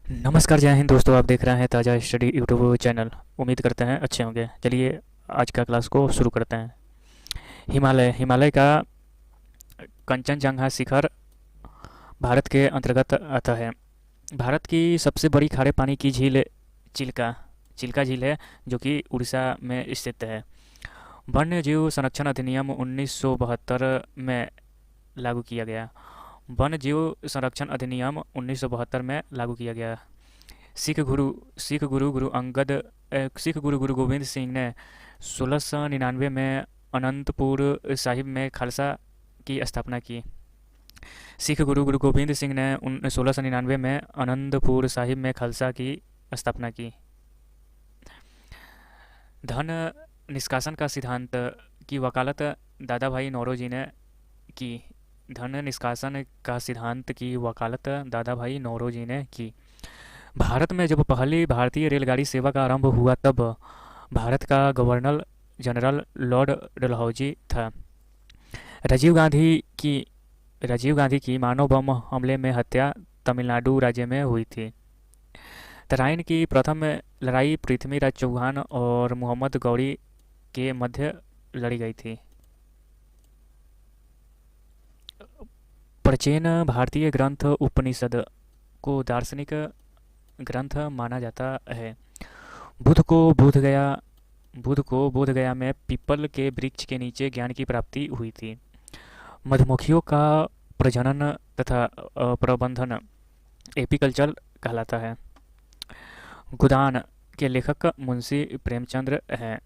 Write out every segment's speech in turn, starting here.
नमस्कार, जय हिंद दोस्तों। आप देख रहे हैं ताज़ा स्टडी यूट्यूब चैनल। उम्मीद करते हैं अच्छे होंगे। चलिए आज का क्लास को शुरू करते हैं। हिमालय हिमालय का कंचनजंगा शिखर भारत के अंतर्गत आता है। भारत की सबसे बड़ी खारे पानी की झील चिल्का चिल्का झील है, जो कि उड़ीसा में स्थित है। वन्य जीव संरक्षण अधिनियम 1972 में लागू किया गया। वन्य जीव संरक्षण अधिनियम 1972 में लागू किया गया। सिख गुरु सिख गुरु गुरु अंगद सिख गुरु गुरु गोविंद सिंह ने 1699 में अनंतपुर साहिब में खालसा की स्थापना की। सिख गुरु गुरु गोविंद सिंह ने 1699 में अनंतपुर साहिब में खालसा की स्थापना की। धन निष्कासन का सिद्धांत की वकालत दादा भाई नौरोजी ने की। धन निष्कासन का सिद्धांत की वकालत दादा भाई नौरोजी ने की। भारत में जब पहली भारतीय रेलगाड़ी सेवा का आरंभ हुआ, तब भारत का गवर्नर जनरल लॉर्ड डलहौजी था। राजीव गांधी की राजीव गांधी की मानव बम हमले में हत्या तमिलनाडु राज्य में हुई थी। तराइन की प्रथम लड़ाई पृथ्वीराज चौहान और मोहम्मद गौरी के मध्य लड़ी गई थी। प्राचीन भारतीय ग्रंथ उपनिषद को दार्शनिक ग्रंथ माना जाता है। बुद्ध को बोध गया में पीपल के वृक्ष के नीचे ज्ञान की प्राप्ति हुई थी। मधुमक्खियों का प्रजनन तथा प्रबंधन एपीकल्चर कहलाता है। गोदान के लेखक मुंशी प्रेमचंद्र हैं।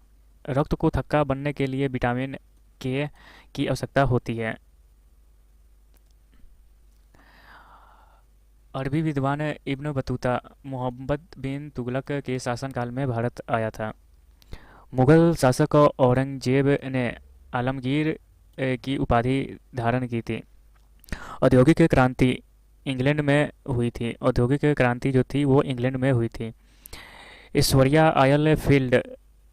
रक्त को थक्का बनने के लिए विटामिन के की आवश्यकता होती है। अरबी विद्वान इब्न बतूता मोहम्मद बिन तुगलक के शासनकाल में भारत आया था। मुगल शासक औरंगजेब ने आलमगीर की उपाधि धारण की थी। औद्योगिक क्रांति इंग्लैंड में हुई थी। औद्योगिक क्रांति जो थी वो इंग्लैंड में हुई थी। ऐश्वर्या आयल फील्ड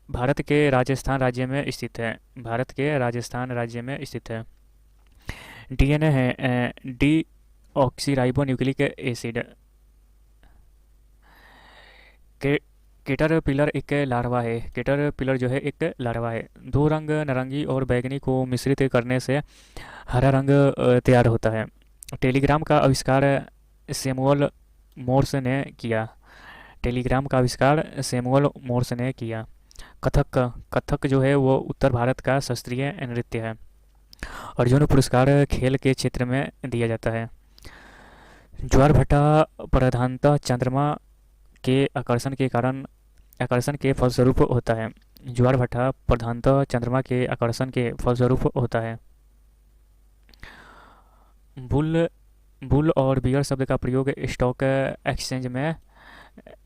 भारत के राजस्थान राज्य में स्थित है। भारत के राजस्थान राज्य में स्थित है। डीएनए है डी ऑक्सीराइबोन्यूक्लिक एसिड। के कैटरपिलर एक लार्वा है। कैटरपिलर जो है एक लार्वा है। दो रंग नारंगी और बैंगनी को मिश्रित करने से हरा रंग तैयार होता है। टेलीग्राम का आविष्कार सैमुअल मोर्स ने किया। टेलीग्राम का आविष्कार सैमुअल मोर्स ने किया। कथक कथक जो है वो उत्तर भारत का शास्त्रीय नृत्य है। अर्जुन पुरस्कार खेल के क्षेत्र में दिया जाता है। ज्वारभाटा प्रधानतः चंद्रमा के आकर्षण के फलस्वरूप होता है। ज्वारभाटा प्रधानतः चंद्रमा के आकर्षण के फलस्वरूप होता है। बुल बुल और बियर शब्द का प्रयोग स्टॉक एक्सचेंज में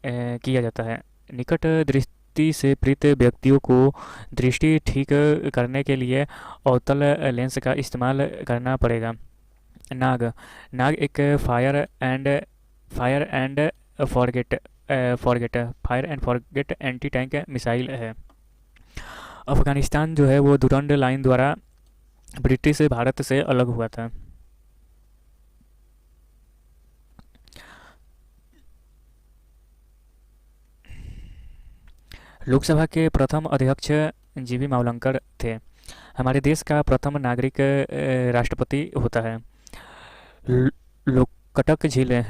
किया जाता है। निकट दृष्टि से पीड़ित व्यक्तियों को दृष्टि ठीक करने के लिए अवतल लेंस का इस्तेमाल करना पड़ेगा। नाग नाग एक forget fire and forget anti tank missile है। अफगानिस्तान जो है वो दुरंड लाइन द्वारा ब्रिटिश भारत से अलग हुआ था। लोकसभा के प्रथम अध्यक्ष जीवी मावलंकर थे। हमारे देश का प्रथम नागरिक राष्ट्रपति होता है। लोकटक झील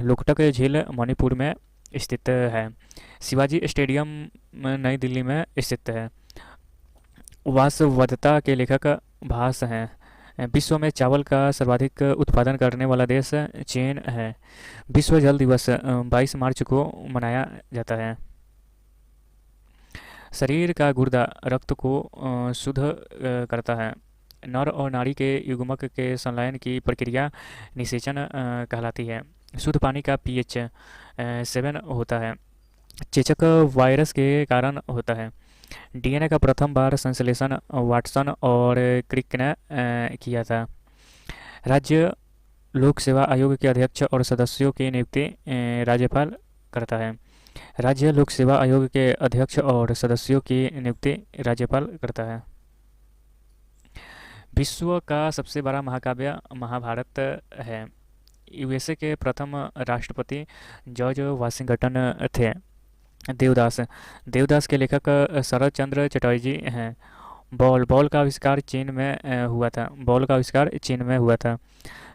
मणिपुर में स्थित है। शिवाजी स्टेडियम नई दिल्ली में स्थित है। वासवदत्ता के लेखक भास हैं। विश्व में चावल का सर्वाधिक उत्पादन करने वाला देश चीन है। विश्व जल दिवस 22 मार्च को मनाया जाता है। शरीर का गुर्दा रक्त को शुद्ध करता है। नर और नारी के युग्मक के संलयन की प्रक्रिया निषेचन कहलाती है। शुद्ध पानी का पीएच 7 होता है। चेचक वायरस के कारण होता है। डीएनए का प्रथम बार संश्लेषण वाटसन और क्रिक ने किया था। राज्य लोक सेवा आयोग के अध्यक्ष और सदस्यों की नियुक्ति राज्यपाल करता है। राज्य लोक सेवा आयोग के अध्यक्ष और सदस्यों की नियुक्ति राज्यपाल करता है। विश्व का सबसे बड़ा महाकाव्य महाभारत है। यूएसए के प्रथम राष्ट्रपति जॉर्ज वाशिंगटन थे। देवदास देवदास के लेखक शरद चंद्र चटर्जी हैं। बॉल का आविष्कार चीन में हुआ था। बॉल का आविष्कार चीन में हुआ था।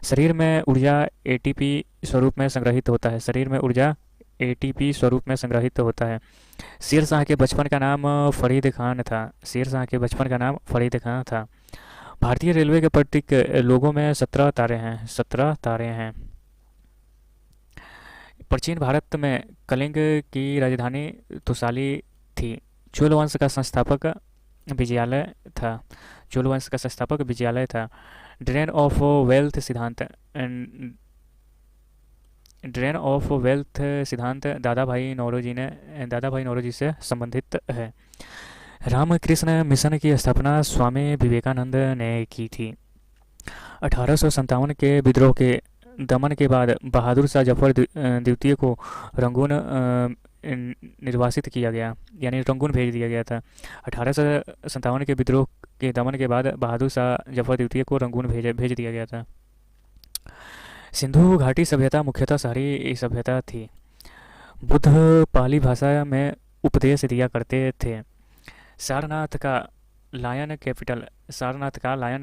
शरीर में ऊर्जा एटीपी स्वरूप में संग्रहित होता है। शरीर में ऊर्जा एटीपी स्वरूप में संग्रहित होता है। शेर शाह के बचपन का नाम फरीद खान था। शेर शाह के बचपन का नाम फरीद खान था। भारतीय रेलवे के प्रतीक लोगों में 17 तारे हैं। 17 तारे हैं। प्राचीन भारत में कलिंग की राजधानी तुसाली थी। चोल वंश का संस्थापक विजयालय था। चोल वंश का संस्थापक विजयालय था। ड्रेन ऑफ वेल्थ सिद्धांत ड्रेन ऑफ वेल्थ सिद्धांत दादा भाई नौरोजी से संबंधित है। रामकृष्ण मिशन की स्थापना स्वामी विवेकानंद ने की थी। 1857 के विद्रोह के दमन के बाद बहादुर शाह जफर द्वितीय को रंगून निर्वासित किया गया, यानी रंगून भेज दिया गया था। 1857 के विद्रोह के दमन के बाद बहादुर शाह जफर द्वितीय को रंगून भेज दिया गया था। सिंधु घाटी सभ्यता मुख्यतः शहरी सभ्यता थी। बुद्ध पाली भाषा में उपदेश दिया करते थे। सारनाथ का लायन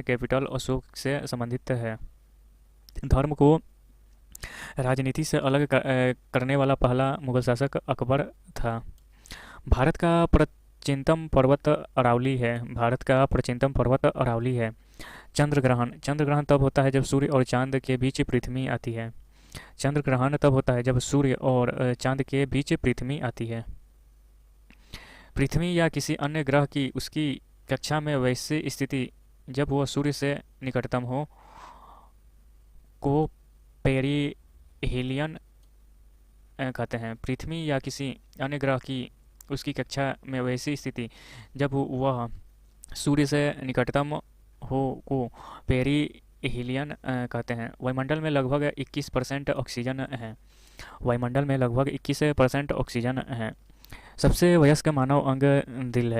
कैपिटल अशोक से संबंधित है। धर्म को राजनीति से अलग करने वाला पहला मुगल शासक अकबर था। भारत का प्राचीनतम पर्वत अरावली है। चंद्र ग्रहण तब होता है जब सूर्य और चांद के बीच पृथ्वी आती है। चंद्र ग्रहण तब होता है जब सूर्य और चांद के बीच पृथ्वी आती है। पृथ्वी या किसी अन्य ग्रह की उसकी कक्षा में वैसी स्थिति जब वह सूर्य से निकटतम हो को पेरिहेलियन कहते हैं। पृथ्वी या किसी अन्य ग्रह की उसकी कक्षा में वैसी स्थिति जब वह सूर्य से निकटतम हो को पेरिहेलियन कहते हैं। वायुमंडल में लगभग 21% ऑक्सीजन है। सबसे व्यस्त मानव अंग दिल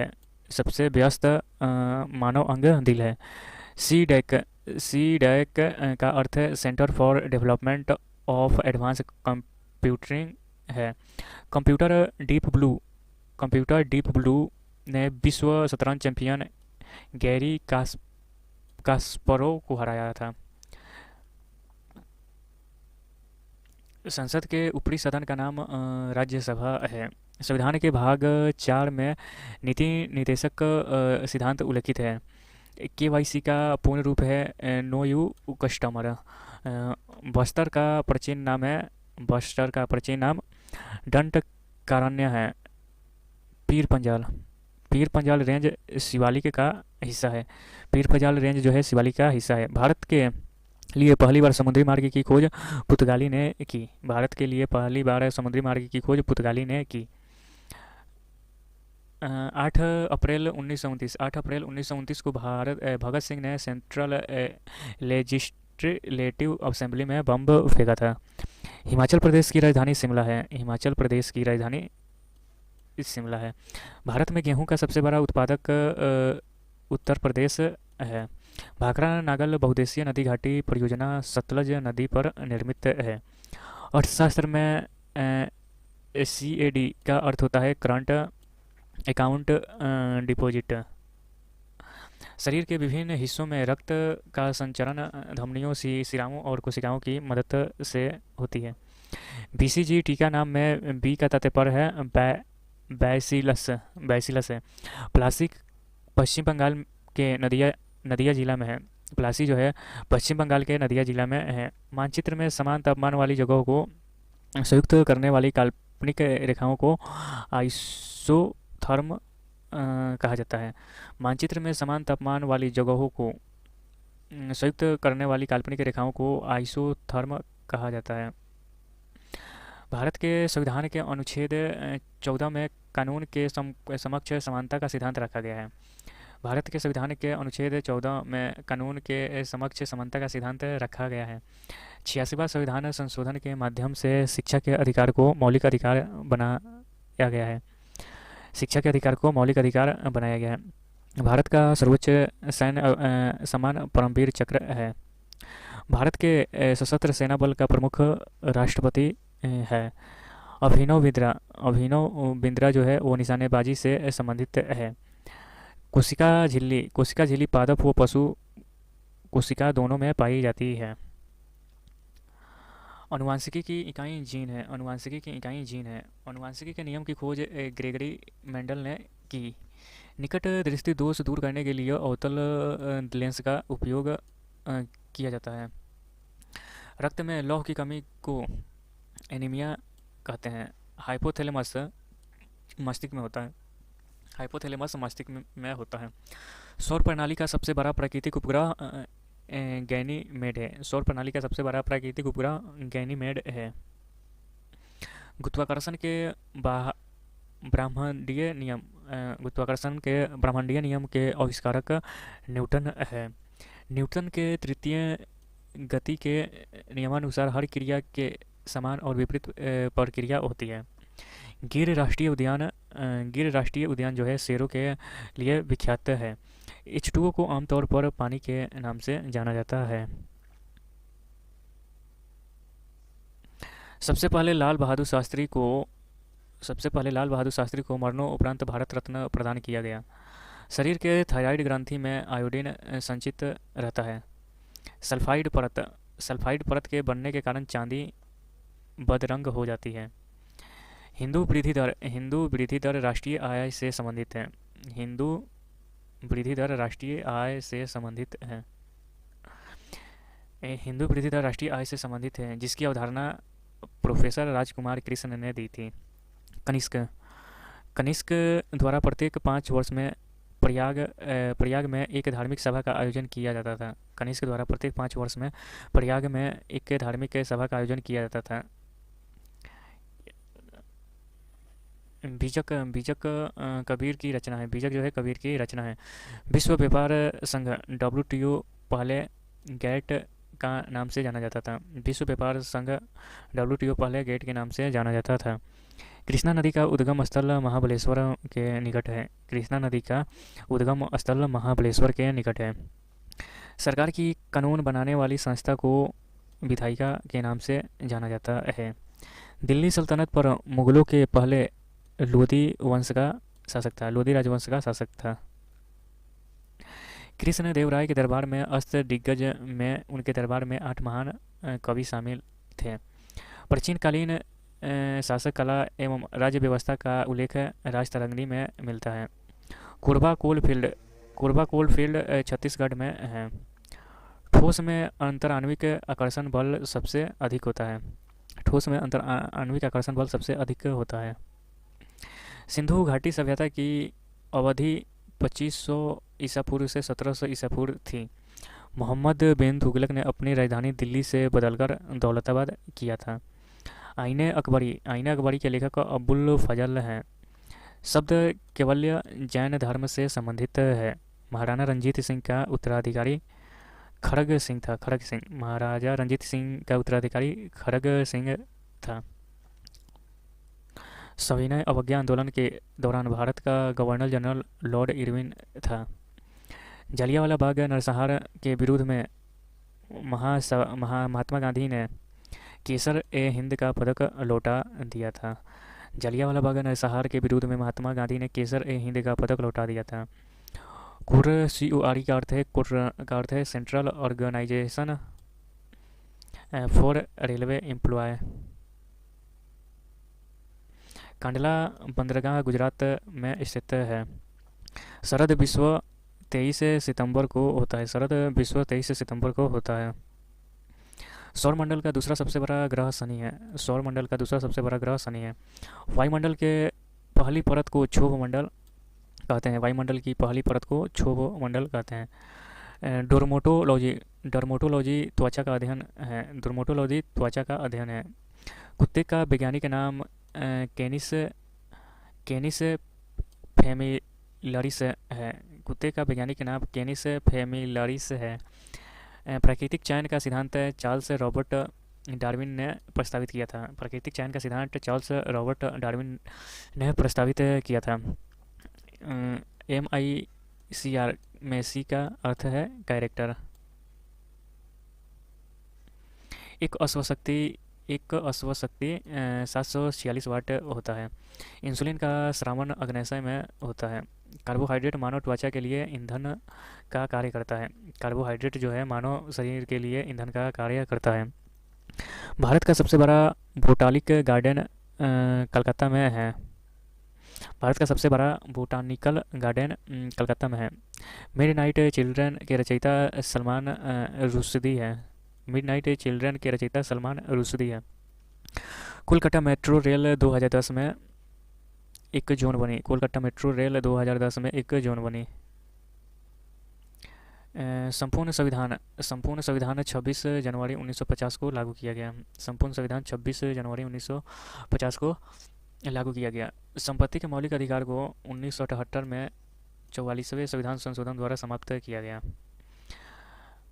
है। सी डैक का अर्थ centre for development of advance computing है। कंप्यूटर डीप ब्लू ने विश्व शतरंज चैंपियन गैरी कास्परोव को हराया था। संसद के ऊपरी सदन का नाम राज्यसभा है। संविधान के भाग 4 में नीति निर्देशक सिद्धांत उल्लिखित है। केवाईसी का पूर्ण रूप है नो यू कस्टमर। बस्तर का प्राचीन नाम दंडकारण्य है। पीर पंजाल रेंज शिवालिक का हिस्सा है। भारत के लिए पहली बार समुद्री मार्ग की खोज पुर्तगाली ने की। 8 अप्रैल 1929 को भगत सिंह ने सेंट्रल लेजिस्लेटिव असेंबली में बम फेंका था। हिमाचल प्रदेश की राजधानी शिमला है। भारत में गेहूं का सबसे बड़ा उत्पादक उत्तर प्रदेश है। भाखड़ा नागल बहुउद्देशीय नदी घाटी परियोजना सतलज नदी पर निर्मित है। अर्थशास्त्र में CAD का अर्थ होता है करंट अकाउंट डिपॉजिट। शरीर के विभिन्न हिस्सों में रक्त का संचरण धमनियों, शिराओं और कोशिकाओं की मदद से होती है। BCG टीका नाम में बी का तात्पर्य है बैसिलस है। प्लासी पश्चिम बंगाल के नदिया जिला में है। प्लासी जो है पश्चिम बंगाल के नदिया जिला में है। मानचित्र में समान तापमान वाली जगहों को संयुक्त करने वाली काल्पनिक रेखाओं को आइसोथर्म कहा जाता है। मानचित्र में समान तापमान वाली जगहों को संयुक्त करने वाली काल्पनिक रेखाओं को आइसोथर्म कहा जाता है। भारत के संविधान के अनुच्छेद 14 में कानून के समक्ष समानता का सिद्धांत रखा गया है। भारत के संविधान के अनुच्छेद 14 में कानून के समक्ष समानता का सिद्धांत रखा गया है। 86वां संविधान संशोधन के माध्यम से शिक्षा के अधिकार को मौलिक अधिकार बनाया गया है। भारत का सर्वोच्च सैन्य सम्मान परमवीर चक्र है। भारत के सशस्त्र सेना बल का प्रमुख राष्ट्रपति है। अभिनव बिंद्रा जो है वो निशानेबाजी से संबंधित है। कोशिका झिल्ली पादप व पशु कोशिका दोनों में पाई जाती है। अनुवांशिकी की इकाई जीन है। अनुवांशिकी के नियम की खोज ग्रेगरी मेंडल ने की। निकट दृष्टि दोष दूर करने के लिए अवतल लेंस का उपयोग किया जाता है। रक्त में लौह की कमी को एनीमिया कहते हैं। हाइपोथैलेमस मस्तिष्क में होता है। सौर प्रणाली का सबसे बड़ा प्राकृतिक उपग्रह गैनीमेड है। गुरुत्वाकर्षण के बाह- ब्रह्मांडीय नियम के आविष्कारक न्यूटन है। न्यूटन के तृतीय गति के नियमानुसार हर क्रिया के समान और विपरीत प्रक्रिया होती है। गिर राष्ट्रीय उद्यान जो है शेरों के लिए विख्यात है। H2O को आमतौर पर पानी के नाम से जाना जाता है। सबसे पहले लाल बहादुर शास्त्री को मरणोपरांत भारत रत्न प्रदान किया गया। शरीर के थायराइड ग्रंथि में आयोडीन संचित रहता है। सल्फाइड परत के बनने के कारण चांदी बदरंग हो जाती है। हिंदू वृद्धि दर राष्ट्रीय आय से संबंधित है। जिसकी अवधारणा प्रोफेसर राजकुमार कृष्ण ने दी थी। कनिष्क कनिष्क द्वारा प्रत्येक 5 वर्ष में प्रयाग में एक धार्मिक सभा का आयोजन किया जाता था। बीजक कबीर की रचना है। विश्व व्यापार संघ WTO पहले गैट का नाम से जाना जाता था। कृष्णा नदी का उद्गम स्थल महाबलेश्वर के निकट है। सरकार की कानून बनाने वाली संस्था को विधायिका के नाम से जाना जाता है। दिल्ली सल्तनत पर मुगलों के पहले लोधी राजवंश का शासक था। कृष्ण देव राय के दरबार में अष्टदिग्गज में उनके दरबार में 8 महान कवि शामिल थे। प्राचीनकालीन शासक कला एवं राज्य व्यवस्था का उल्लेख राजतरंगी में मिलता है। कोरबा कोलफील्ड छत्तीसगढ़ में है। ठोस में अंतराण्विक आकर्षण बल सबसे अधिक होता है। सिंधु घाटी सभ्यता की अवधि 2500 ईसा पूर्व से 1700 ईसा पूर्व थी। मोहम्मद बिन तुगलक ने अपनी राजधानी दिल्ली से बदलकर दौलताबाद किया था। आईने अकबरी के लेखक अबुल फजल हैं। शब्द केवल्य जैन धर्म से संबंधित है। महाराणा रंजीत सिंह का उत्तराधिकारी खड़ग सिंह था। सविनय अवज्ञा आंदोलन के दौरान भारत का गवर्नर जनरल लॉर्ड इरविन था। जलियांवाला बाग नरसंहार के विरोध में महात्मा गांधी ने केसर ए हिंद का पदक लौटा दिया था। कुर CORE का अर्थ है central organization for railway employ. Kandla बंदरगाह गुजरात में स्थित है। शरद विश्व 23 सितंबर को होता है। सौरमंडल का दूसरा सबसे बड़ा ग्रह शनि है। वायुमंडल के पहली परत को क्षोभ मंडल कहते हैं। डर्मेटोलॉजी त्वचा का अध्ययन है। कुत्ते का वैज्ञानिक नाम कैनिस फेमिलरिस है। प्राकृतिक चयन का सिद्धांत चार्ल्स रॉबर्ट डार्विन ने प्रस्तावित किया था। MICR में C का अर्थ है कैरेक्टर। एक अश्वशक्ति एक अश्वशक्ति 746 वाट होता है। इंसुलिन का स्रावन अग्नाशय में होता है। कार्बोहाइड्रेट मानव त्वचा के लिए ईंधन का कार्य करता है। कार्बोहाइड्रेट जो है मानव शरीर के लिए ईंधन का कार्य करता है। भारत का सबसे बड़ा बोटानिक गार्डन कलकत्ता में है। भारत का सबसे बड़ा बोटानिकल गार्डन कलकत्ता में है। मिडनाइट चिल्ड्रन के रचयिता सलमान रुश्दी है। मिडनाइट चिल्ड्रन के रचयिता सलमान रुश्दी है। कोलकाता मेट्रो रेल 2010 में एक जोन बनी। कोलकाता मेट्रो रेल 2010 में एक जोन बनी। संपूर्ण संविधान 26 जनवरी 1950 को लागू किया गया। संपूर्ण संविधान 26 जनवरी 1950 को लागू किया गया। संपत्ति के मौलिक अधिकार को 1978 में 44वें संविधान संशोधन द्वारा समाप्त किया गया।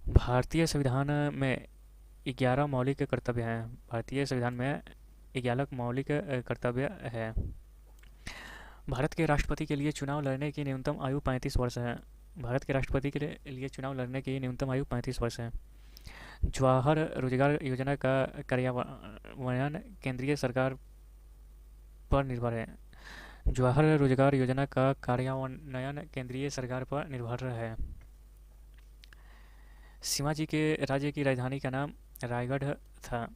भारतीय संविधान में 11 मौलिक कर्तव्य हैं। भारतीय संविधान में 11 मौलिक कर्तव्य है। भारत के राष्ट्रपति के लिए चुनाव लड़ने की न्यूनतम आयु 35 वर्ष है। भारत के राष्ट्रपति के लिए चुनाव लड़ने की न्यूनतम आयु 35 वर्ष है। जवाहर रोजगार योजना का कार्यान्वयन केंद्रीय सरकार पर निर्भर है। जवाहर रोजगार योजना का कार्यान्वयन केंद्रीय सरकार पर निर्भर है। शिवाजी के राज्य की राजधानी का नाम रायगढ़ था।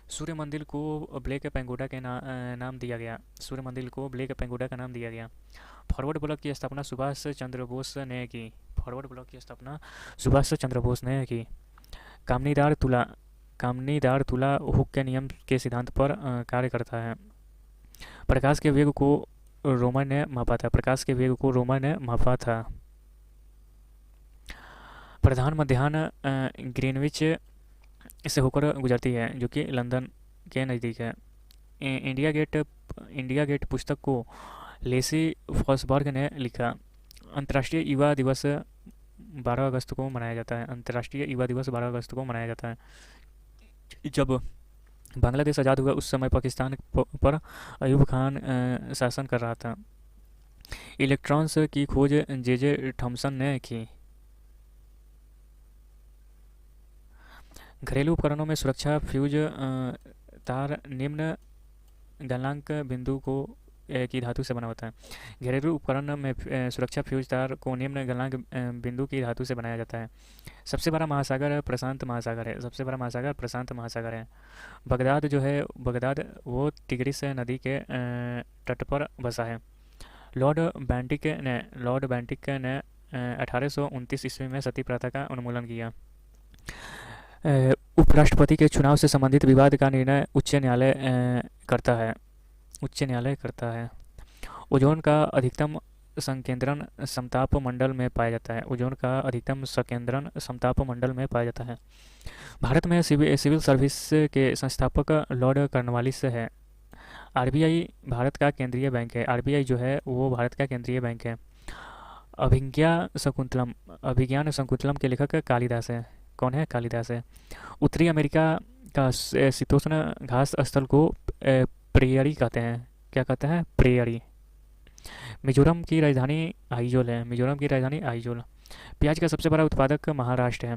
सूर्य मंदिर को ब्लैक पेगोडा के नाम दिया गया। सूर्य मंदिर को ब्लैक पेगोडा का नाम दिया गया। फॉरवर्ड ब्लॉक की स्थापना सुभाष चंद्र बोस ने की। फॉरवर्ड ब्लॉक की स्थापना सुभाष चंद्र बोस ने की। कामनीदार तुला हुक के नियम के सिद्धांत पर कार्य करता है। प्रकाश के वेग को रोमन ने मापा था। प्रकाश के वेग को रोमन ने मापा था। प्रधान मध्याह्न ग्रीनविच से होकर गुजरती है, जो कि लंदन के नज़दीक है। इंडिया गेट पुस्तक को लेसी फॉसबर्ग ने लिखा। अंतर्राष्ट्रीय युवा दिवस 12 अगस्त को मनाया जाता है। अंतर्राष्ट्रीय युवा दिवस 12 अगस्त को मनाया जाता है। जब बांग्लादेश आज़ाद हुआ उस समय पाकिस्तान पर अयूब खान शासन कर रहा था। इलेक्ट्रॉन्स की खोज जे थॉमसन ने की। घरेलू उपकरणों में सुरक्षा फ्यूज तार निम्न गलनांक बिंदु को की धातु से बना होता है। घरेलू उपकरण में सुरक्षा फ्यूज तार को निम्न गलनांक बिंदु की धातु से बनाया जाता है। सबसे बड़ा महासागर प्रशांत महासागर है। सबसे बड़ा महासागर प्रशांत महासागर है। बगदाद वो टिग्रिस नदी के तट पर बसा है। लॉर्ड बेंटिक ने 1829 ईस्वी में सती प्रथा का उन्मूलन किया। उपराष्ट्रपति के चुनाव से संबंधित विवाद का निर्णय उच्च न्यायालय करता है। ओजोन का अधिकतम संकेंद्रण समताप मंडल में पाया जाता है। ओजोन का अधिकतम संकेंद्रण समताप मंडल में पाया जाता है। भारत में सिविल सर्विस के संस्थापक लॉर्ड कॉर्नवालिस है। आरबीआई भारत का केंद्रीय बैंक है। आरबीआई जो है वो भारत का केंद्रीय बैंक है। अभिज्ञान शकुंतलम के लेखक कालिदास है। कौन है? कालिदास है। उत्तरी अमेरिका का शीतोष्ण घास स्थल को प्रेयरी कहते हैं। क्या कहते हैं? प्रेयरी। मिजोरम की राजधानी आइजोल है। मिजोरम की राजधानी आइजोल। प्याज का सबसे बड़ा उत्पादक महाराष्ट्र है।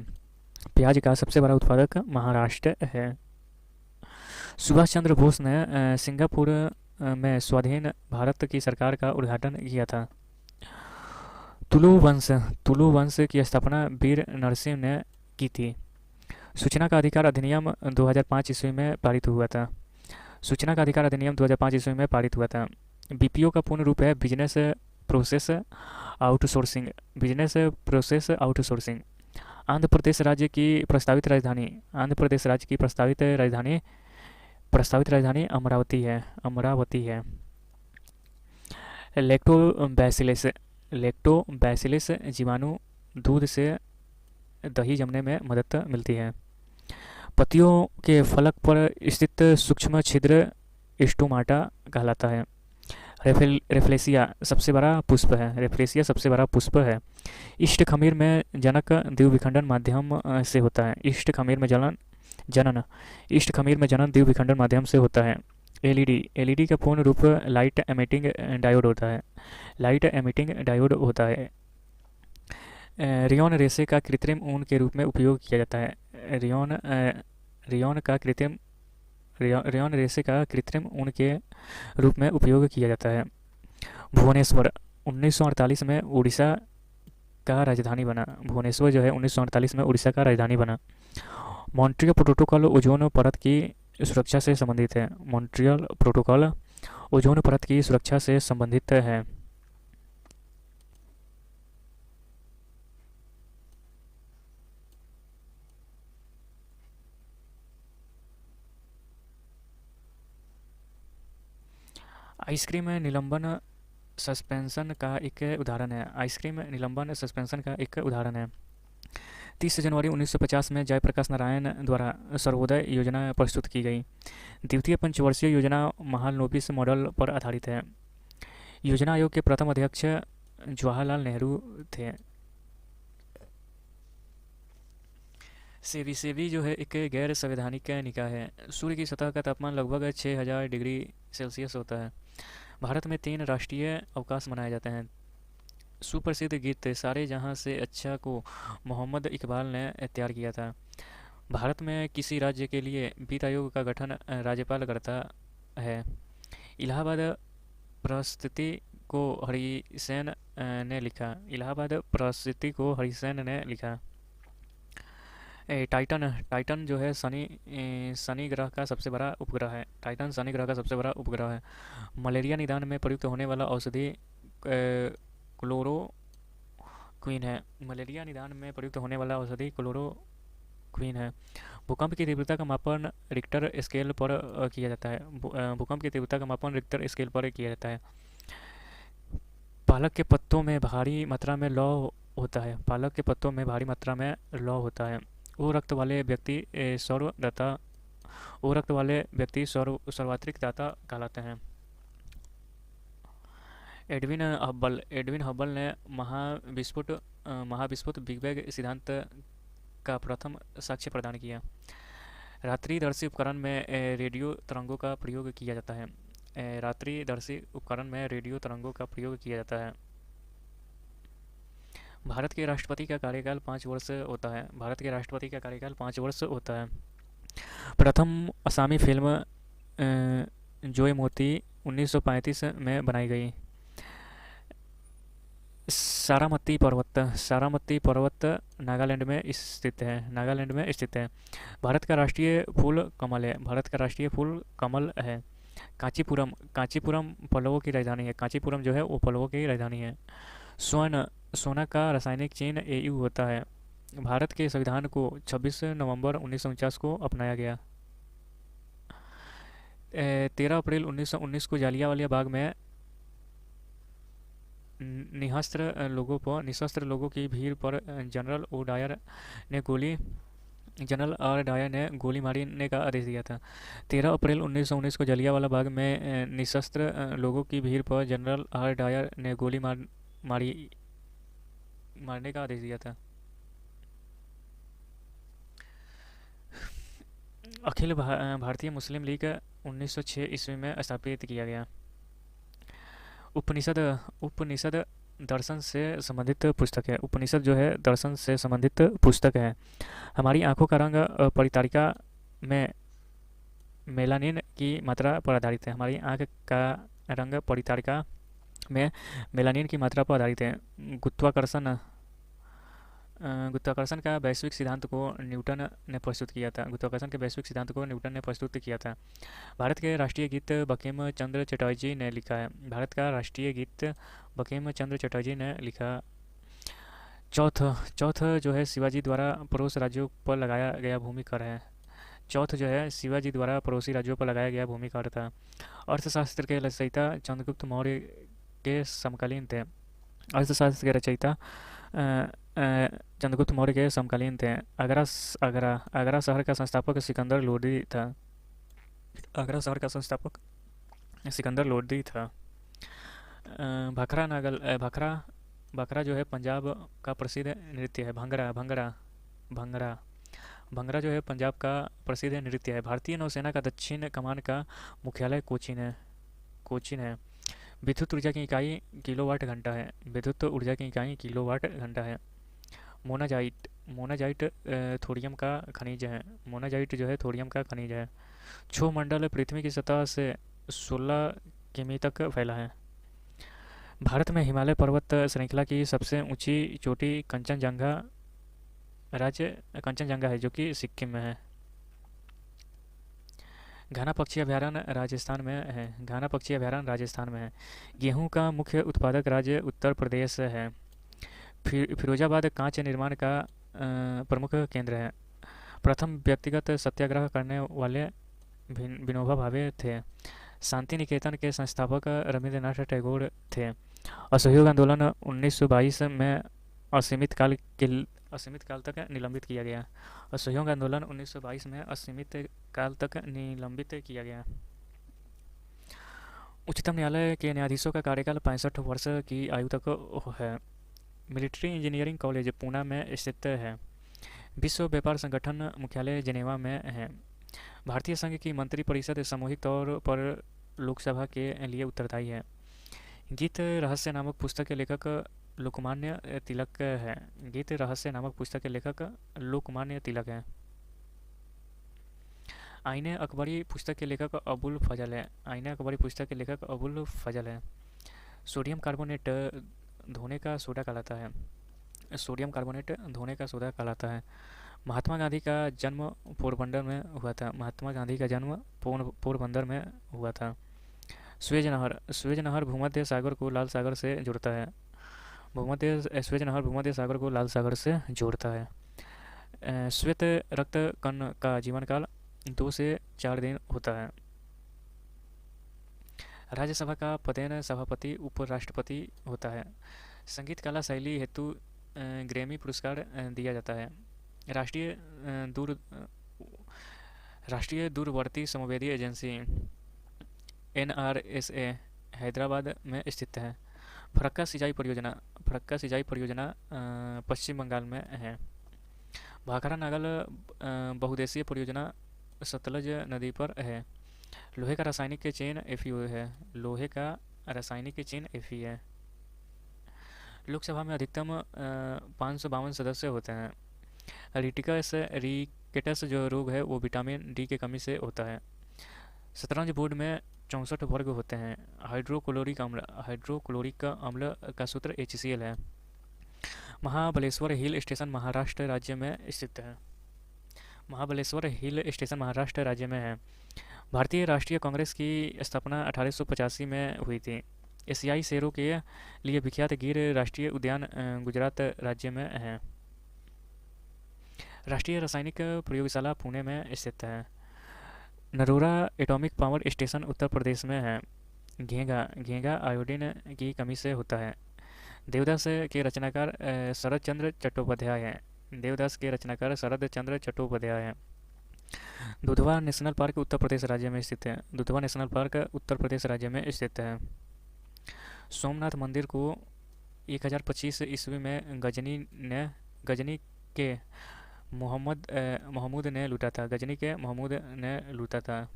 प्याज का सबसे बड़ा उत्पादक महाराष्ट्र है। सुभाष चंद्र बोस ने सिंगापुर में स्वाधीन भारत की सरकार का उद्घाटन किया था। तुलु वंश की स्थापना वीर नरसिंह ने की थी। सूचना का अधिकार अधिनियम 2005 ईस्वी में पारित हुआ था। सूचना का अधिकार अधिनियम 2005 ईस्वी में पारित हुआ था। बीपीओ का पूर्ण रूप है business process outsourcing. Business process outsourcing. Andhra Pradesh राज्य की प्रस्तावित राजधानी अमरावती है। लैक्टोबैसिलस जीवाणु दूध से दही जमने में मदद मिलती है। पत्तियों के फलक पर स्थित सूक्ष्म छिद्र स्टोमाटा कहलाता है। रेफ्लेसिया सबसे बड़ा पुष्प है। इष्ट खमीर में जनक द्विविखंडन माध्यम से होता है। इष्ट खमीर में जनन द्विविखंडन माध्यम से होता है। एलईडी का पूर्ण रूप लाइट एमिटिंग डायोड होता है। रेयन रेशे का कृत्रिम ऊन के रूप में उपयोग किया जाता है। रेयन रेयॉन का कृत्रिम रेयॉन रेशे का कृत्रिम ऊन के रूप में उपयोग किया जाता है। भुवनेश्वर 1948 में उड़ीसा का राजधानी बना। भुवनेश्वर जो है 1948 में उड़ीसा का राजधानी बना। मॉन्ट्रियल प्रोटोकॉल ओजोन परत की सुरक्षा से संबंधित है। मॉन्ट्रियल प्रोटोकॉल ओजोन परत की सुरक्षा से संबंधित है। आइसक्रीम निलंबन सस्पेंशन का एक उदाहरण है। आइसक्रीम निलंबन सस्पेंशन का एक उदाहरण है। 30 जनवरी 1950 में जयप्रकाश नारायण द्वारा सर्वोदय योजना प्रस्तुत की गई। द्वितीय पंचवर्षीय योजना महालनोबिस मॉडल पर आधारित है। योजना आयोग के प्रथम अध्यक्ष जवाहरलाल नेहरू थे। सेबी जो है एक गैर संवैधानिक निकाय है। सूर्य की सतह का तापमान लगभग 6000 डिग्री सेल्सियस होता है। भारत में 3 राष्ट्रीय अवकाश मनाए जाते हैं। सुप्रसिद्ध गीत सारे जहां से अच्छा को मोहम्मद इकबाल ने तैयार किया था। भारत में किसी राज्य के लिए वित्त आयोग का गठन राज्यपाल करता है। इलाहाबाद परिस्थिति को हरिसेन ने लिखा। इलाहाबाद परिस्थिति को हरिसेन ने लिखा। टाइटन टाइटन जो है शनि ग्रह का सबसे बड़ा उपग्रह है। टाइटन शनि ग्रह का सबसे बड़ा उपग्रह है। मलेरिया निदान में प्रयुक्त होने वाला औषधि क्लोरोक्वीन है। मलेरिया निदान में प्रयुक्त होने वाला औषधि क्लोरोक्वीन है। भूकंप की तीव्रता का मापन रिक्टर स्केल पर किया जाता है। भूकंप की तीव्रता का मापन रिक्टर स्केल पर किया जाता है। पालक के पत्तों में भारी मात्रा में लौह होता है। पालक के पत्तों में भारी मात्रा में लौह होता है। वो रक्त वाले व्यक्ति सर्वाधिक दाता कहलाते हैं। एडविन हब्बल ने महाविस्फोट बिग बैंग सिद्धांत का प्रथम साक्ष्य प्रदान किया। रात्रिदर्शी उपकरण में रेडियो तरंगों का प्रयोग किया जाता है। रात्रिदर्शी उपकरण में रेडियो तरंगों का प्रयोग किया जाता है। भारत के राष्ट्रपति का कार्यकाल 5 वर्ष होता है। भारत के राष्ट्रपति का कार्यकाल 5 वर्ष होता है। प्रथम असमी फिल्म जोए मोती 1935 में बनाई गई। सारामती पर्वत नागालैंड में स्थित है। भारत का राष्ट्रीय फूल कमल है। भारत का राष्ट्रीय फूल कमल है। कांचीपुरम पल्लवों की राजधानी है। कांचीपुरम जो है वो पल्लवों की राजधानी है। सोना का रासायनिक चिन्ह AU होता है। भारत के संविधान को 26 नवंबर 1949 को अपनाया गया। 13 अप्रैल 1919 को जालियांवाला बाग में निशस्त्र लोगों की भीड़ पर जनरल आर डायर ने गोली मारने का आदेश दिया था। 13 अप्रैल 1919 को जालियांवाला बाग में निशस्त्र लोगों की भीड़ पर जनरल आर डायर ने गोली मारने का आदेश दिया था। अखिल भारतीय मुस्लिम लीग 1906 ईस्वी में स्थापित किया गया। उपनिषद दर्शन से संबंधित पुस्तक है। उपनिषद जो है दर्शन से संबंधित पुस्तक है। हमारी आंखों का रंग परितारिका में मेलानिन की मात्रा पर आधारित है। हमारी आंख का रंग परितारिका में मेलानिन की मात्रा पर आधारित है। गुरुत्वाकर्षण का वैश्विक सिद्धांत को न्यूटन ने प्रस्तुत किया था। गुरुत्वाकर्षण के वैश्विक सिद्धांत को न्यूटन ने प्रस्तुत किया था। भारत के राष्ट्रीय गीत बंकिम चंद्र चटर्जी ने लिखा है। भारत का राष्ट्रीय गीत बंकिम चंद्र चटर्जी ने लिखा। चौथ जो है शिवाजी द्वारा पड़ोस राज्यों पर लगाया गया भूमि कर है। चौथ जो है शिवाजी द्वारा पड़ोसी राज्यों पर लगाया गया भूमि कर था। अर्थशास्त्र के रचयिता चंद्रगुप्त मौर्य के समकालीन थे। अर्थशास्त्र के रचयिता चंद्रगुप्त मौर्य के समकालीन थे। आगरा शहर का संस्थापक सिकंदर लोदी था। आगरा शहर का संस्थापक सिकंदर लोदी था। भाखरा जो है पंजाब का प्रसिद्ध नृत्य है। भंगड़ा जो है पंजाब का प्रसिद्ध नृत्य है। भारतीय नौसेना का दक्षिण कमान का मुख्यालय कोचीन है। विद्युत ऊर्जा की इकाई किलोवाट घंटा है। विद्युत ऊर्जा की इकाई किलोवाट घंटा है। मोनाजाइट मोनाजाइट थोरियम का खनिज है। मोनाजाइट जो है थोरियम का खनिज है। क्षोभ मंडल पृथ्वी की सतह से 16 किमी तक फैला है। भारत में हिमालय पर्वत श्रृंखला की सबसे ऊंची चोटी कंचनजंगा है, जो कि सिक्किम में है। घाना पक्षी अभयारण्य राजस्थान में है। घाना पक्षी अभयारण्य राजस्थान में है। गेहूं का मुख्य उत्पादक राज्य उत्तर प्रदेश है। फिरोजाबाद कांच निर्माण का प्रमुख केंद्र है। प्रथम व्यक्तिगत सत्याग्रह करने वाले विनोबा भावे थे। शांति निकेतन के संस्थापक रविंद्रनाथ टैगोर थे। असहयोग आंदोलन 1922 में असीमित काल के असीमित काल तक निलंबित किया गया। असहयोग आंदोलन 1922 में असीमित काल तक निलंबित किया गया। उच्चतम न्यायालय के न्यायाधीशों का कार्यकाल 65 वर्ष की आयु तक है। मिलिट्री इंजीनियरिंग कॉलेज पूना में स्थित है। विश्व व्यापार संगठन मुख्यालय जेनेवा में है। भारतीय संघ की मंत्री परिषद सामूहिक तौर पर लोकसभा के लिए उत्तरदायी है। गीत रहस्य नामक पुस्तक के लेखक लोकमान्य तिलक है। गीत रहस्य नामक पुस्तक के लेखक लोकमान्य तिलक है। आईने अकबरी पुस्तक के लेखक अबुल फजल है। आईने अकबरी पुस्तक के लेखक अबुल फजल है। सोडियम कार्बोनेट धोने का सोडा कहलाता है। सोडियम कार्बोनेट धोने का सोडा कहलाता है। महात्मा गांधी का जन्म पोरबंदर में हुआ था। महात्मा गांधी का जन्म पोरबंदर में हुआ था। स्वेज नहर भूमध्य सागर को लाल सागर से जोड़ता है। स्वेज नहर भूमध्य सागर को लाल सागर से जोड़ता है। श्वेत रक्त कण का जीवन काल 2 से 4 दिन होता है। राज्यसभा का पदेन सभापति उपराष्ट्रपति होता है। संगीत कला शैली हेतु ग्रैमी पुरस्कार दिया जाता है। राष्ट्रीय दूर राष्ट्रीय दूरवर्ती संवेदी एजेंसी NRSA हैदराबाद में स्थित है। फरक्का सिंचाई परियोजना पश्चिम बंगाल में है। भाखरा नागल बहुउद्देशीय परियोजना सतलज नदी पर है। लोहे का रासायनिक चेन Fe है। लोहे का रासायनिक चेन Fe है। लोकसभा में अधिकतम 552 सदस्य होते हैं। रिकेटस जो रोग है वो विटामिन डी की कमी से होता है। शतरंज बोर्ड में 64 वर्ग होते हैं। हाइड्रोक्लोरिक अम्ल का सूत्र HCl है। महाबलेश्वर हिल स्टेशन महाराष्ट्र राज्य में स्थित है। महाबलेश्वर हिल स्टेशन महाराष्ट्र राज्य में है। भारतीय राष्ट्रीय कांग्रेस की स्थापना 1885 में हुई थी। एशियाई शेरों के लिए विख्यात गिर राष्ट्रीय उद्यान गुजरात राज्य में है। राष्ट्रीय रासायनिक प्रयोगशाला पुणे में स्थित है। Narora atomic power station Uttar Pradesh में है। घेंगा आयोडीन की कमी से होता है। देवदास के रचनाकार शरद चंद्र चट्टोपाध्याय हैं। दुधवा नेशनल पार्क उत्तर प्रदेश राज्य में स्थित है। सोमनाथ मंदिर को 1025 ईस्वी में गजनी के महमूद ने लूटा था।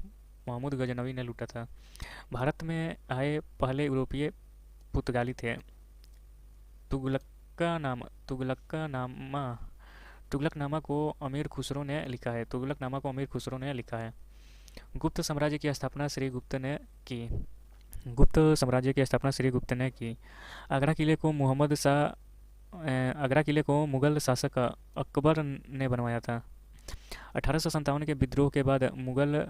महमूद गजनवी ने लूटा था। भारत में आए पहले यूरोपीय पुर्तगाली थे। तुगलकनामा को अमीर खुसरो ने लिखा है। गुप्त साम्राज्य की स्थापना श्रीगुप्त ने की। आगरा किले को मुगल शासक अकबर ने बनवाया था। 1857 के विद्रोह के बाद मुगल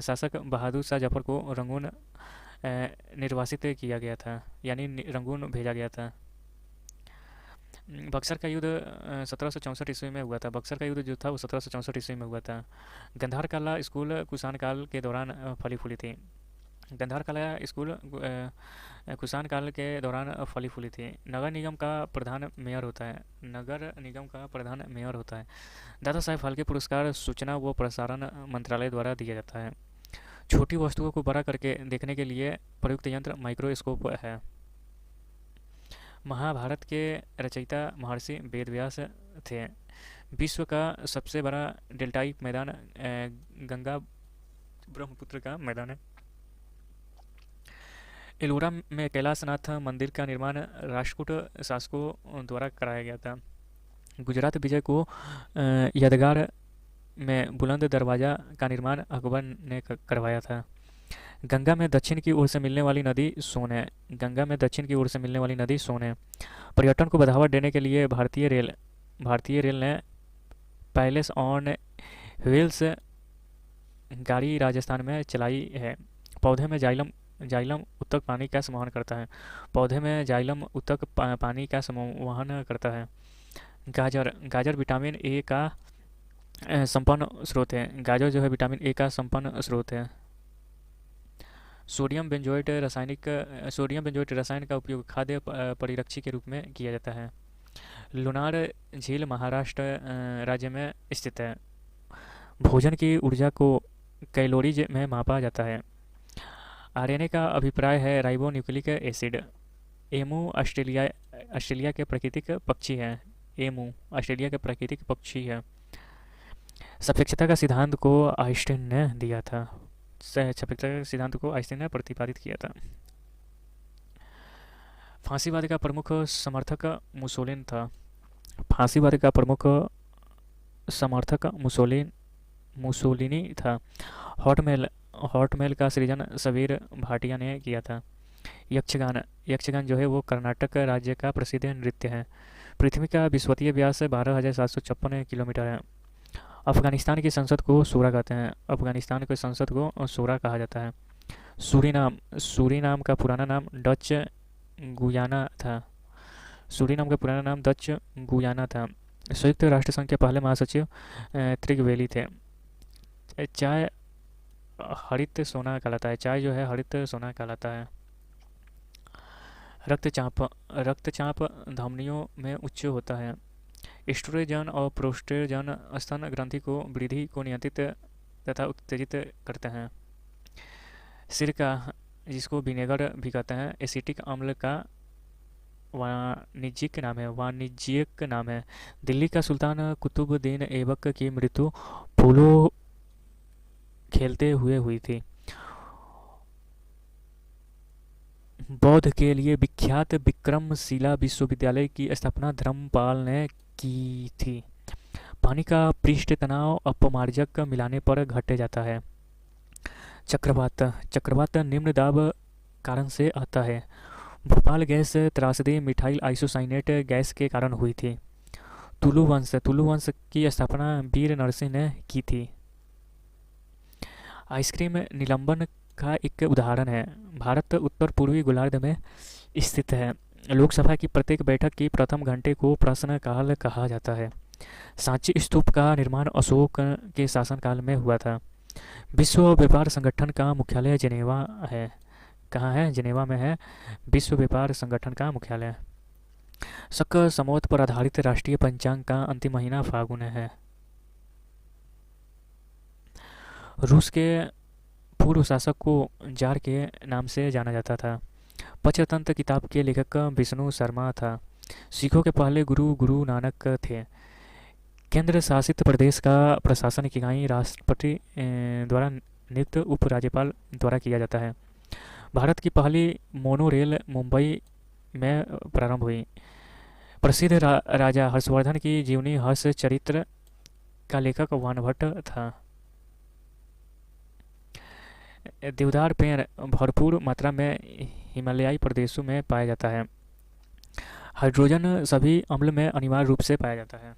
शासक बहादुर शाह जफर को रंगून निर्वासित किया गया था, यानी रंगून भेजा गया था। बक्सर का युद्ध 1764 ईस्वी में हुआ था। गंधार कला स्कूल कुषाण काल के दौरान फली फूली थी। नगर निगम का प्रधान मेयर होता है। दादा साहेब फाल्के पुरस्कार सूचना व प्रसारण मंत्रालय द्वारा दिया जाता है। छोटी वस्तुओं को बड़ा करके देखने के लिए प्रयुक्त यंत्र माइक्रोस्कोप है। महाभारत के रचयिता महर्षि वेदव्यास थे। विश्व का सबसे बड़ा डेल्टाई मैदान गंगा ब्रह्मपुत्र का मैदान है। एलोरा में कैलाशनाथ मंदिर का निर्माण राष्ट्रकूट शासकों द्वारा कराया गया था। गुजरात विजय को यादगार में बुलंद दरवाज़ा का निर्माण अकबर ने करवाया था। गंगा में दक्षिण की ओर से मिलने वाली नदी सोन है। गंगा में दक्षिण की ओर से मिलने वाली नदी सोन है। पर्यटन को बढ़ावा देने के लिए भारतीय रेल ने पैलेस ऑन व्हील्स गाड़ी राजस्थान में चलाई है। पौधे में जाइलम जाइलम उत्तक पानी का संवहन करता है। पौधे में जाइलम उत्तक पानी का संवहन करता है। गाजर गाजर विटामिन ए का संपन्न स्रोत है। गाजर जो है विटामिन ए का संपन्न स्रोत है। सोडियम बेंजोएट रसायन का उपयोग खाद्य परिरक्षी के रूप में किया जाता है। लुनार झील महाराष्ट्र राज्य में स्थित है। भोजन की ऊर्जा को कैलोरीज में मापा जाता है। आरएनए का अभिप्राय है ribo nucleic acid. Emu Australia के प्राकृतिक पक्षी है। एमू ऑस्ट्रेलिया के प्राकृतिक पक्षी है। सापेक्षता का सिद्धांत को आइंस्टीन ने दिया था। सापेक्षता के सिद्धांत को आइंस्टीन ने प्रतिपादित किया था। फांसीवाद का प्रमुख समर्थक मुसोलिन था। फांसीवाद का प्रमुख समर्थक मुसोलिनी था। हॉटमेल का सृजन सबीर भाटिया ने किया था। यक्षगान जो है वो कर्नाटक राज्य का प्रसिद्ध नृत्य है। पृथ्वी का विषुवतीय व्यास 12,756 किलोमीटर है। अफगानिस्तान की संसद को शूरा कहते हैं। अफगानिस्तान की संसद को शूरा कहा जाता है। सूरीनाम का पुराना नाम डच गुयाना था। सूरीनाम का पुराना नाम डच गुयाना था। संयुक्त राष्ट्र संघ के पहले महासचिव त्रिगवेली थे। चाय हरित सोना कहलाता है। चाय जो है हरित सोना कहलाता है। रक्तचाप धमनियों में उच्च होता है। एस्ट्रोजन और प्रोस्टेजन स्तन ग्रंथि को वृद्धि को नियंत्रित तथा उत्तेजित करते हैं। सिरका जिसको विनेगर भी कहते हैं एसिटिक अम्ल का वाणिज्यिक नाम है। दिल्ली का सुल्तान कुतुबुद्दीन ऐबक की मृत्यु पोलो खेलते हुए हुई थी। बौद्ध के लिए विख्यात विक्रमशिला विश्वविद्यालय की स्थापना धर्मपाल ने की थी। पानी का पृष्ठ तनाव अपमार्जक मिलाने पर घट जाता है। चक्रवात निम्न दाब कारण से आता है। भोपाल गैस त्रासदी मिथाइल आइसोसाइनेट गैस के कारण हुई थी। तुलु वंश की स्थापना वीर नरसिंह ने की थी। आइसक्रीम निलंबन का एक उदाहरण है। भारत उत्तर पूर्वी गोलार्ध में स्थित है। लोकसभा की प्रत्येक बैठक की प्रथम घंटे को प्रश्नकाल कहा जाता है। सांची स्तूप का निर्माण अशोक के शासनकाल में हुआ था। विश्व व्यापार संगठन का मुख्यालय जिनेवा है। कहाँ है? जिनेवा में है विश्व व्यापार संगठन का मुख्यालय। शक समोत पर आधारित राष्ट्रीय पंचांग का अंतिम महीना फागुन है। रूस के पूर्व शासक को जार के नाम से जाना जाता था। पंचतंत्र किताब के लेखक विष्णु शर्मा था। सिखों के पहले गुरु नानक थे। केंद्र शासित प्रदेश का प्रशासन इकाई राष्ट्रपति द्वारा नियुक्त उप राज्यपाल द्वारा किया जाता है। भारत की पहली मोनोरेल मुंबई में प्रारंभ हुई। प्रसिद्ध राजा हर्षवर्धन की जीवनी हर्ष चरित्र का लेखक वानभट्ट था। देवदार पेड़ भरपूर मात्रा में हिमालयी प्रदेशों में पाया जाता है। हाइड्रोजन सभी अम्ल में अनिवार्य रूप से पाया जाता है।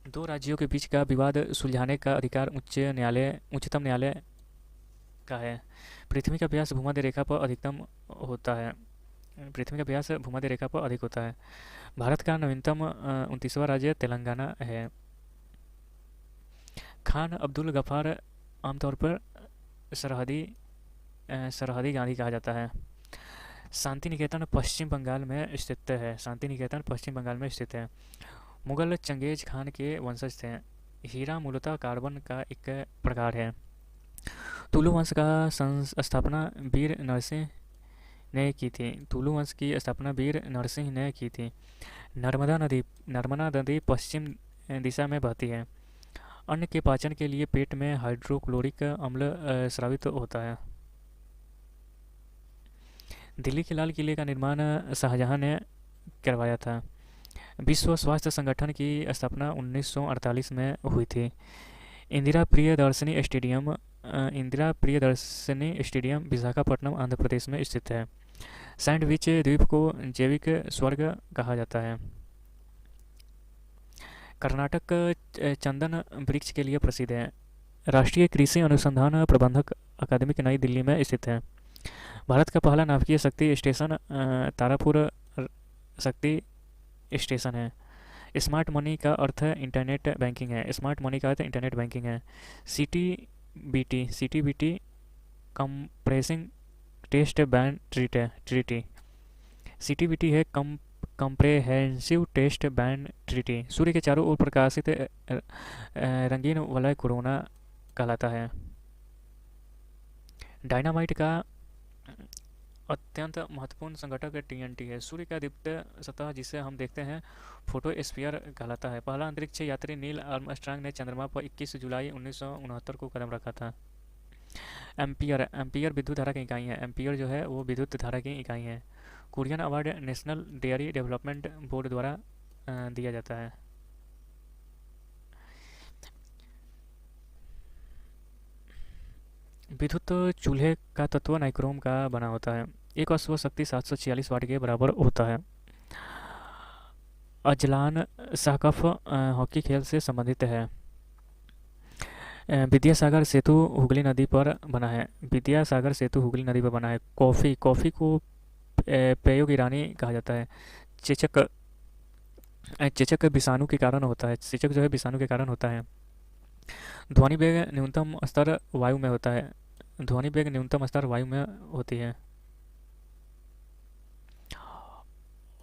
दो राज्यों के बीच का विवाद सुलझाने का अधिकार उच्चतम न्यायालय का है। पृथ्वी का व्यास भूमध्य रेखा पर अधिकतम होता है। पृथ्वी का व्यास भूमध्य रेखा पर अधिक होता है। भारत का नवीनतम 29वां राज्य तेलंगाना है। खान अब्दुल गफ्फार आमतौर पर सरहदी गांधी कहा जाता है। शांति निकेतन पश्चिम बंगाल में स्थित है। शांति निकेतन पश्चिम बंगाल में स्थित है। मुगल चंगेज खान के वंशज थे। हीरा मूलतः कार्बन का एक प्रकार है। तुलु वंश का स्थापना वीर नरसिंह ने की थी। तुलु वंश की स्थापना वीर नरसिंह ने की थी। नर्मदा नदी पश्चिम दिशा में बहती है। अन्न के पाचन के लिए पेट में हाइड्रोक्लोरिक अम्ल स्रावित होता है। दिल्ली के लाल किले का निर्माण शाहजहां ने करवाया था। विश्व स्वास्थ्य संगठन की स्थापना 1948 में हुई थी। इंदिरा प्रियदर्शनी स्टेडियम इंदिरा प्रियदर्शनी स्टेडियम विशाखापट्टनम आंध्र प्रदेश में स्थित है। सैंडविच द्वीप को जैविक स्वर्ग कहा जाता है। कर्नाटक चंदन वृक्ष के लिए प्रसिद्ध है। राष्ट्रीय कृषि अनुसंधान प्रबंधक अकादमी नई दिल्ली में स्थित है। भारत का पहला नाभिकीय शक्ति स्टेशन तारापुर शक्ति स्टेशन है। स्मार्ट मनी का अर्थ इंटरनेट बैंकिंग है। स्मार्ट मनी का अर्थ इंटरनेट बैंकिंग है। C T B T comprehensive test band treaty. C T B T है कंप्रेहेंसिव टेस्ट बैंड ट्रीटी। सूर्य के चारों ओर प्रकाशित रंगीन वलय कोरोना कहलाता है। डायनामाइट का अत्यंत महत्वपूर्ण संघटक टीएनटी है। सूर्य का द्वितीय सतह जिसे हम देखते हैं फोटोस्फीयर कहलाता है। पहला अंतरिक्ष यात्री नील आर्मस्ट्रांग ने चंद्रमा पर 21 जुलाई 1969 को कदम रखा था। एम्पियर विद्युत धारा की इकाई है। एम्पियर जो है वो विद्युत धारा की इकाई है। Kurien award national dairy development board द्वारा दिया जाता है। विद्युत चूल्हे का तत्व नाइक्रोम का बना होता है। एक अश्व शक्ति 746 वाट के बराबर होता है। अजलान साकफ हॉकी खेल से संबंधित है। विद्यासागर सेतु हुगली नदी पर बना है। विद्यासागर सेतु हुगली नदी पर बना है। कॉफ़ी को पेयों की रानी कहा जाता है। चेचक चेचक विषाणु के कारण होता है। चेचक जो है विषाणु के कारण होता है। ध्वनि वेग न्यूनतम स्तर वायु में होता है। ध्वनि वेग न्यूनतम स्तर वायु में होती है।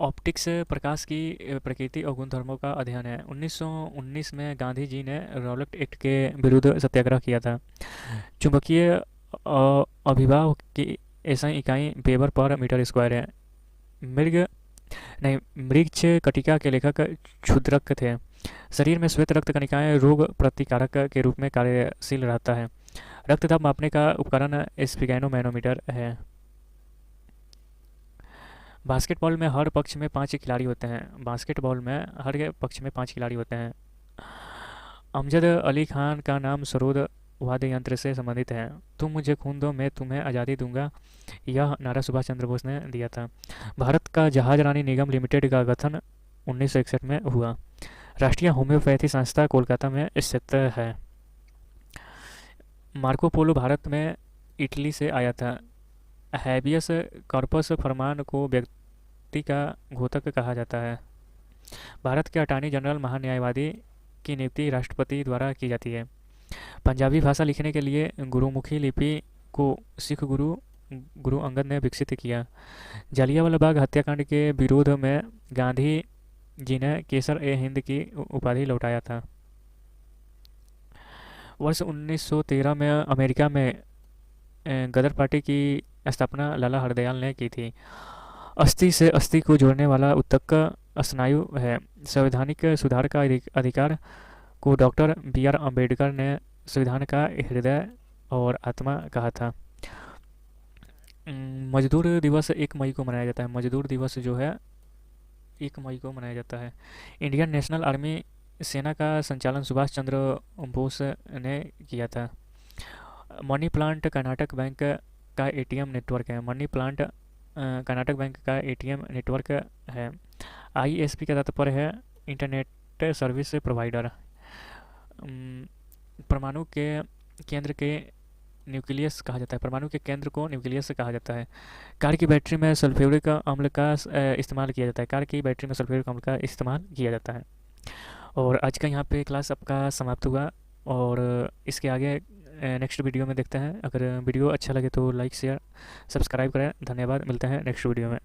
ऑप्टिक्स प्रकाश की प्रकृति और गुणधर्मों का अध्ययन है। 1919 में गांधी जी ने रॉलेट एक्ट के विरुद्ध सत्याग्रह किया था। चुंबकीय अभिभाव की एसआई इकाई वेबर पर मीटर स्क्वायर है। मृग नहीं मृक्ष कटिका के लेखक क्षुद्रक थे। शरीर में श्वेत रक्त कणिकाएं रोग प्रतिकारक के रूप में कार्यशील रहता है। रक्तदाब मापने का उपकरण स्पिगैनोमैनोमीटर है। बास्केटबॉल में हर पक्ष में 5 खिलाड़ी होते हैं। बास्केटबॉल में हर पक्ष में 5 खिलाड़ी होते हैं। अमजद अली खान का नाम सरोद वाद्य यंत्र से संबंधित है। तुम मुझे खून दो मैं तुम्हें आज़ादी दूंगा, यह नारा सुभाष चंद्र बोस ने दिया था। भारत का जहाज रानी निगम लिमिटेड का गठन 1961 में हुआ। राष्ट्रीय होम्योपैथी संस्था कोलकाता में स्थित है। मार्को पोलो भारत में इटली से आया था। हैबियस कॉर्पस फरमान को व्यक्ति का घोतक कहा जाता है। भारत के अटॉर्नी जनरल महान्यायवादी की नियुक्ति राष्ट्रपति द्वारा की जाती है। पंजाबी भाषा लिखने के लिए गुरुमुखी लिपि को सिख गुरु अंगद ने विकसित किया। जलियांवाला बाग हत्याकांड के विरोध में गांधी जी ने केसर ए हिंद की उपाधि लौटाया था। वर्ष 1913 में अमेरिका में गदर पार्टी की स्थापना लाला हरदयाल ने की थी। अस्थि से अस्थि को जोड़ने वाला ऊतक स्नायु है। संवैधानिक सुधार का अधिकार को डॉक्टर बी.आर. अम्बेडकर ने संविधान का हृदय और आत्मा कहा था। मजदूर दिवस 1 मई को मनाया जाता है। मजदूर दिवस जो है 1 मई को मनाया जाता है। इंडियन नेशनल आर्मी सेना का संचालन सुभाष चंद्र बोस ने किया था। मनी प्लांट कर्नाटक बैंक का एटीएम नेटवर्क है। मनी प्लांट कर्नाटक बैंक का एटीएम नेटवर्क है। आईएसपी का तात्पर्य है इंटरनेट सर्विस प्रोवाइडर। परमाणु के केंद्र के न्यूक्लियस कहा जाता है। परमाणु के केंद्र को न्यूक्लियस कहा जाता है। कार की बैटरी में सल्फ्यूरिक अम्ल का इस्तेमाल किया जाता है। कार की बैटरी में सल्फ्यूरिक अम्ल का इस्तेमाल किया जाता है। और आज का यहाँ पे क्लास आपका समाप्त हुआ और इसके आगे नेक्स्ट वीडियो में देखते हैं। अगर वीडियो अच्छा लगे तो लाइक शेयर सब्सक्राइब करें। धन्यवाद। मिलते हैं नेक्स्ट वीडियो में।